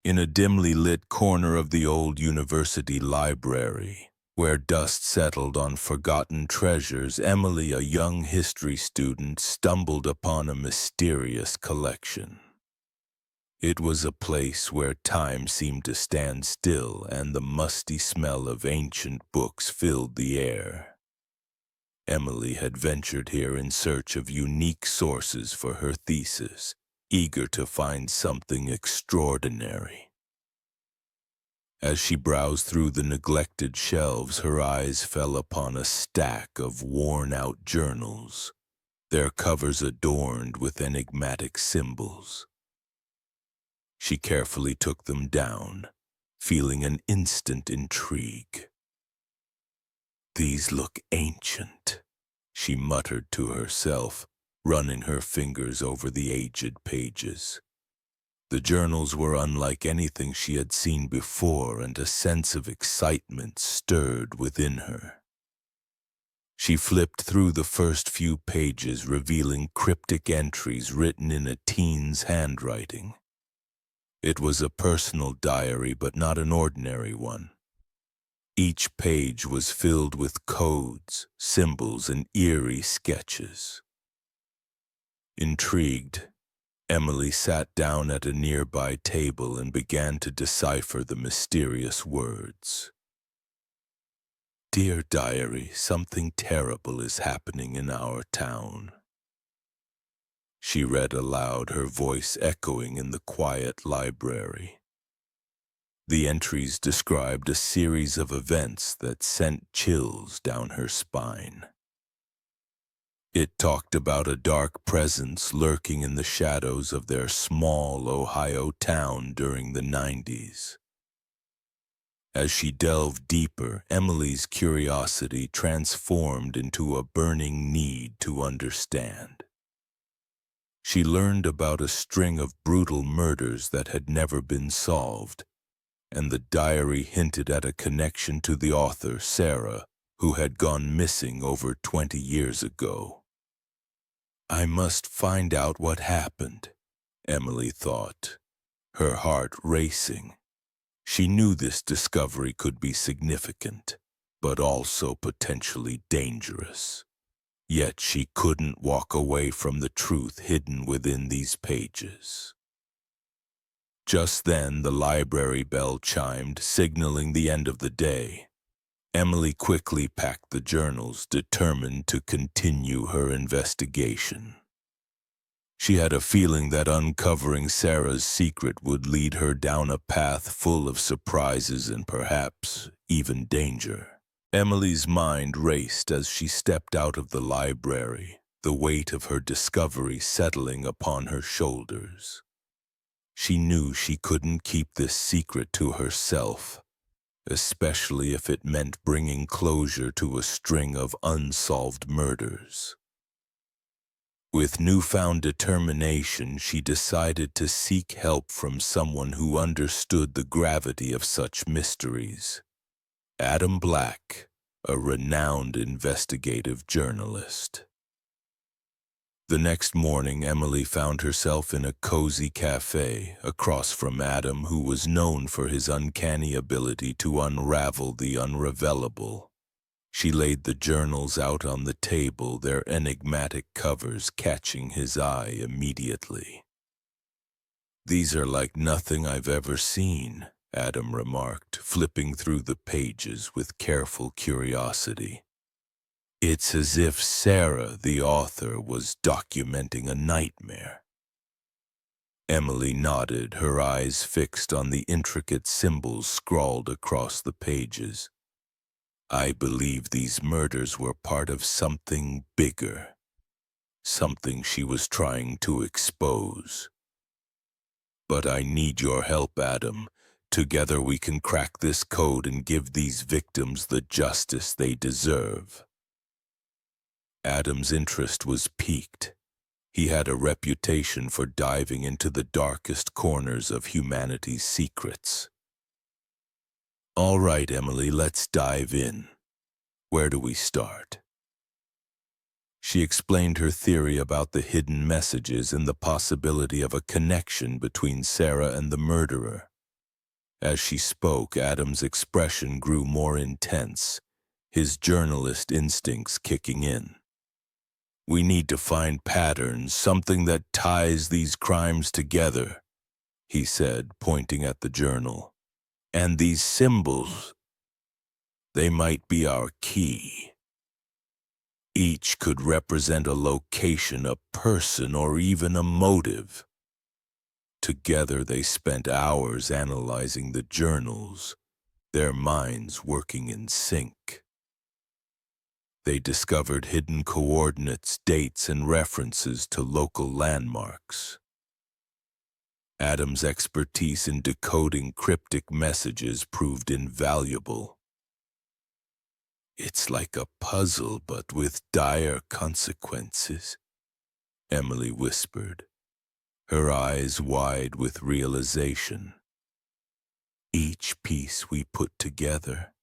In a dimly lit corner of the old university library, where dust settled on forgotten treasures, Emily, a young history student, stumbled upon a mysterious collection. It was a place where time seemed to stand still and the musty smell of ancient books filled the air. Emily had ventured here in search of unique sources for her thesis, eager to find something extraordinary. As she browsed through the neglected shelves, her eyes fell upon a stack of worn-out journals, their covers adorned with enigmatic symbols. She carefully took them down, feeling an instant intrigue. "These look ancient," she muttered to herself, running her fingers over the aged pages. The journals were unlike anything she had seen before, and a sense of excitement stirred within her. She flipped through the first few pages, revealing cryptic entries written in a teen's handwriting. It was a personal diary, but not an ordinary one. Each page was filled with codes, symbols, and eerie sketches. Intrigued, Emily sat down at a nearby table and began to decipher the mysterious words. "Dear Diary, something terrible is happening in our town." She read aloud, her voice echoing in the quiet library. The entries described a series of events that sent chills down her spine. It talked about a dark presence lurking in the shadows of their small Ohio town during the 90s. As she delved deeper, Emily's curiosity transformed into a burning need to understand. She learned about a string of brutal murders that had never been solved, and the diary hinted at a connection to the author, Sarah, who had gone missing over 20 years ago. "I must find out what happened," Emily thought, her heart racing. She knew this discovery could be significant, but also potentially dangerous. Yet she couldn't walk away from the truth hidden within these pages. Just then, the library bell chimed, signaling the end of the day. Emily quickly packed the journals, determined to continue her investigation. She had a feeling that uncovering Sarah's secret would lead her down a path full of surprises and perhaps even danger. Emily's mind raced as she stepped out of the library, the weight of her discovery settling upon her shoulders. She knew she couldn't keep this secret to herself, especially if it meant bringing closure to a string of unsolved murders. With newfound determination, she decided to seek help from someone who understood the gravity of such mysteries. Adam Black, a renowned investigative journalist. The next morning, Emily found herself in a cozy cafe across from Adam, who was known for his uncanny ability to unravel the unravelable. She laid the journals out on the table, their enigmatic covers catching his eye immediately. "These are like nothing I've ever seen," Adam remarked, flipping through the pages with careful curiosity. "It's as if Sarah, the author, was documenting a nightmare." Emily nodded, her eyes fixed on the intricate symbols scrawled across the pages. "I believe these murders were part of something bigger, something she was trying to expose. But I need your help, Adam. Together we can crack this code and give these victims the justice they deserve." Adam's interest was piqued. He had a reputation for diving into the darkest corners of humanity's secrets. "All right, Emily, let's dive in. Where do we start?" She explained her theory about the hidden messages and the possibility of a connection between Sarah and the murderer. As she spoke, Adam's expression grew more intense, his journalist instincts kicking in. "We need to find patterns, something that ties these crimes together," he said, pointing at the journal. "And these symbols, they might be our key. Each could represent a location, a person, or even a motive." Together they spent hours analyzing the journals, their minds working in sync. They discovered hidden coordinates, dates, and references to local landmarks. Adam's expertise in decoding cryptic messages proved invaluable. "It's like a puzzle, but with dire consequences," Emily whispered, her eyes wide with realization. "Each piece we put together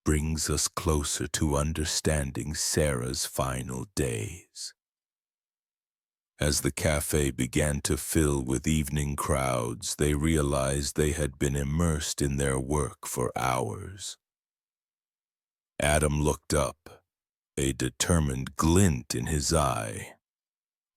brings us closer to understanding Sarah's final days." As the cafe began to fill with evening crowds, they realized they had been immersed in their work for hours. Adam looked up, a determined glint in his eye.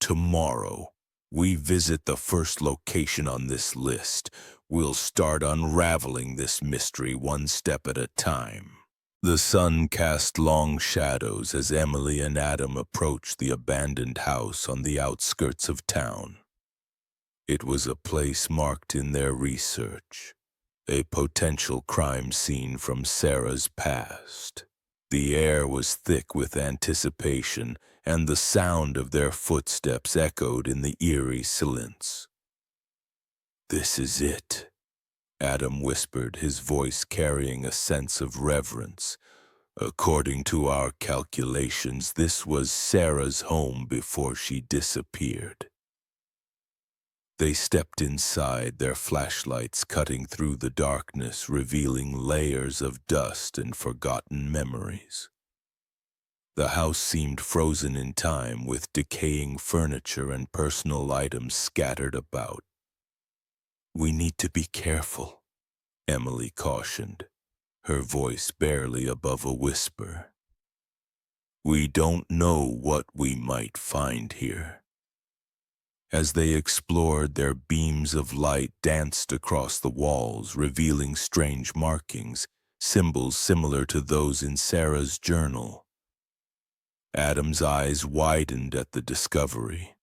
"Tomorrow, we visit the first location on this list. We'll start unraveling this mystery one step at a time." The sun cast long shadows as Emily and Adam approached the abandoned house on the outskirts of town. It was a place marked in their research, a potential crime scene from Sarah's past. The air was thick with anticipation, and the sound of their footsteps echoed in the eerie silence. "This is it," Adam whispered, his voice carrying a sense of reverence. "According to our calculations, this was Sarah's home before she disappeared." They stepped inside, their flashlights cutting through the darkness, revealing layers of dust and forgotten memories. The house seemed frozen in time, with decaying furniture and personal items scattered about. "We need to be careful," Emily cautioned, her voice barely above a whisper. "We don't know what we might find here." As they explored, their beams of light danced across the walls, revealing strange markings, symbols similar to those in Sarah's journal. Adam's eyes widened at the discovery.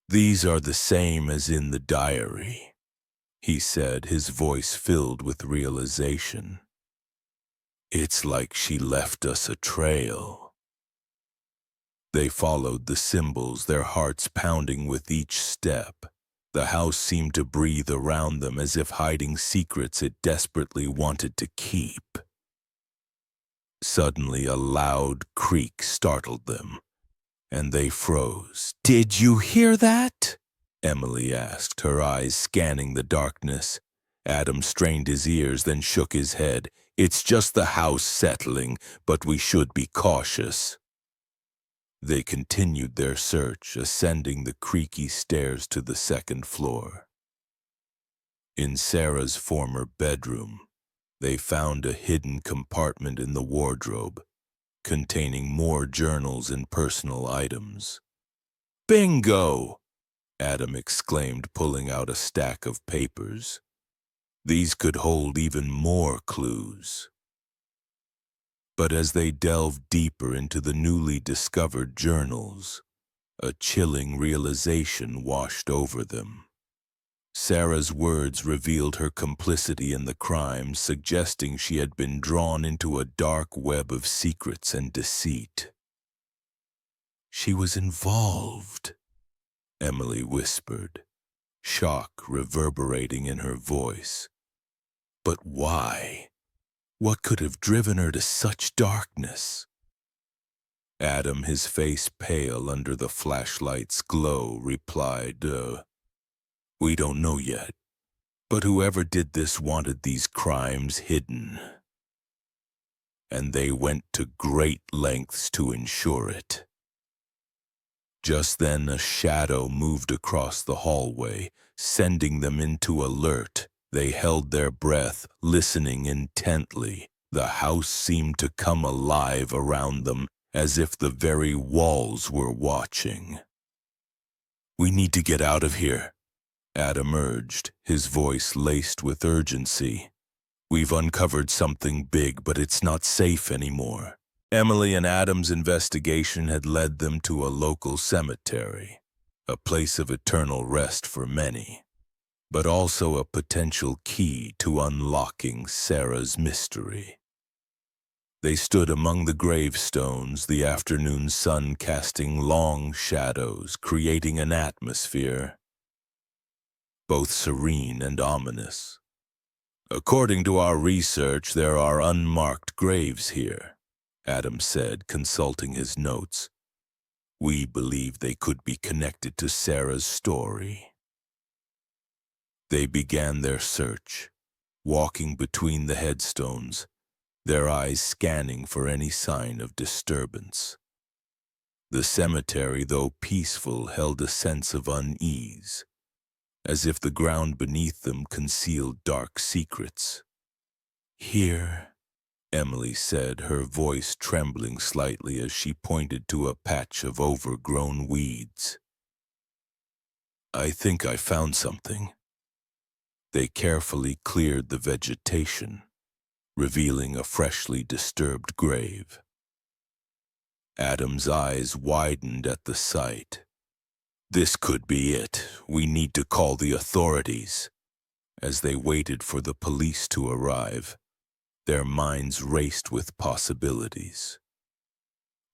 "These are the same as in the diary," he said, his voice filled with realization. "It's like she left us a trail." They followed the symbols, their hearts pounding with each step. The house seemed to breathe around them, as if hiding secrets it desperately wanted to keep. Suddenly, a loud creak startled them, and they froze. "Did you hear that?" Emily asked, her eyes scanning the darkness. Adam strained his ears, then shook his head. "It's just the house settling, but we should be cautious." They continued their search, ascending the creaky stairs to the second floor. In Sarah's former bedroom, they found a hidden compartment in the wardrobe, containing more journals and personal items. "Bingo!" Adam exclaimed, pulling out a stack of papers. These could hold even more clues. But as they delved deeper into the newly discovered journals, a chilling realization washed over them. Sarah's words revealed her complicity in the crime, suggesting she had been drawn into a dark web of secrets and deceit. "She was involved," Emily whispered, shock reverberating in her voice. "But why? What could have driven her to such darkness?" Adam, his face pale under the flashlight's glow, replied, "We don't know yet, but whoever did this wanted these crimes hidden. And they went to great lengths to ensure it." Just then, a shadow moved across the hallway, sending them into alert, They held their breath, listening intently. The house seemed to come alive around them, as if the very walls were watching. "We need to get out of here," Adam urged, his voice laced with urgency. "We've uncovered something big, but it's not safe anymore." Emily and Adam's investigation had led them to a local cemetery, a place of eternal rest for many, but also a potential key to unlocking Sarah's mystery. They stood among the gravestones, the afternoon sun casting long shadows, creating an atmosphere both serene and ominous. "According to our research, there are unmarked graves here," Adam said, consulting his notes. "We believe they could be connected to Sarah's story." They began their search, walking between the headstones, their eyes scanning for any sign of disturbance. The cemetery, though peaceful, held a sense of unease, as if the ground beneath them concealed dark secrets. "Here," Emily said, her voice trembling slightly as she pointed to a patch of overgrown weeds. "I think I found something." They carefully cleared the vegetation, revealing a freshly disturbed grave. Adam's eyes widened at the sight. "This could be it. We need to call the authorities." As they waited for the police to arrive, their minds raced with possibilities.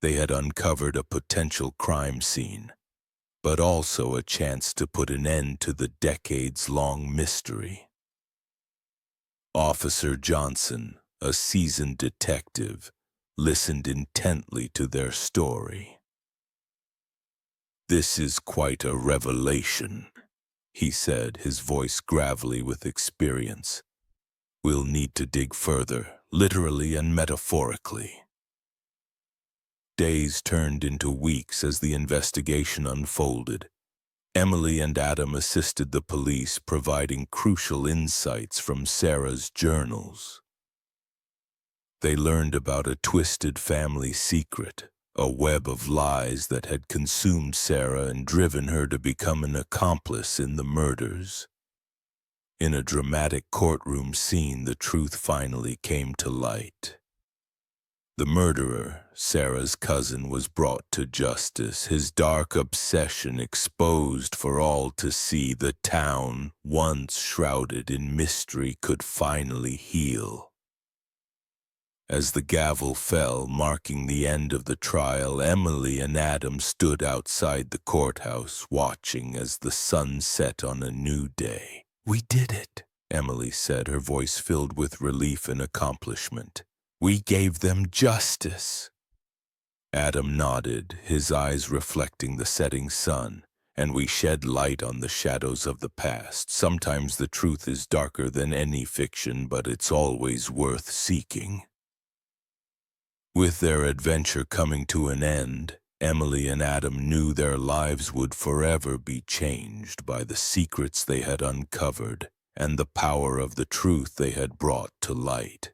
They had uncovered a potential crime scene, but also a chance to put an end to the decades-long mystery. Officer Johnson, a seasoned detective, listened intently to their story. "This is quite a revelation," he said, his voice gravelly with experience. "We'll need to dig further, literally and metaphorically." Days turned into weeks as the investigation unfolded. Emily and Adam assisted the police, providing crucial insights from Sarah's journals. They learned about a twisted family secret, a web of lies that had consumed Sarah and driven her to become an accomplice in the murders. In a dramatic courtroom scene, the truth finally came to light. The murderer, Sarah's cousin, was brought to justice, his dark obsession exposed for all to see. The town, once shrouded in mystery, could finally heal. As the gavel fell, marking the end of the trial, Emily and Adam stood outside the courthouse, watching as the sun set on a new day. "We did it," Emily said, her voice filled with relief and accomplishment. "We gave them justice." Adam nodded, his eyes reflecting the setting sun. "And we shed light on the shadows of the past. Sometimes the truth is darker than any fiction, but it's always worth seeking." With their adventure coming to an end, Emily and Adam knew their lives would forever be changed by the secrets they had uncovered and the power of the truth they had brought to light.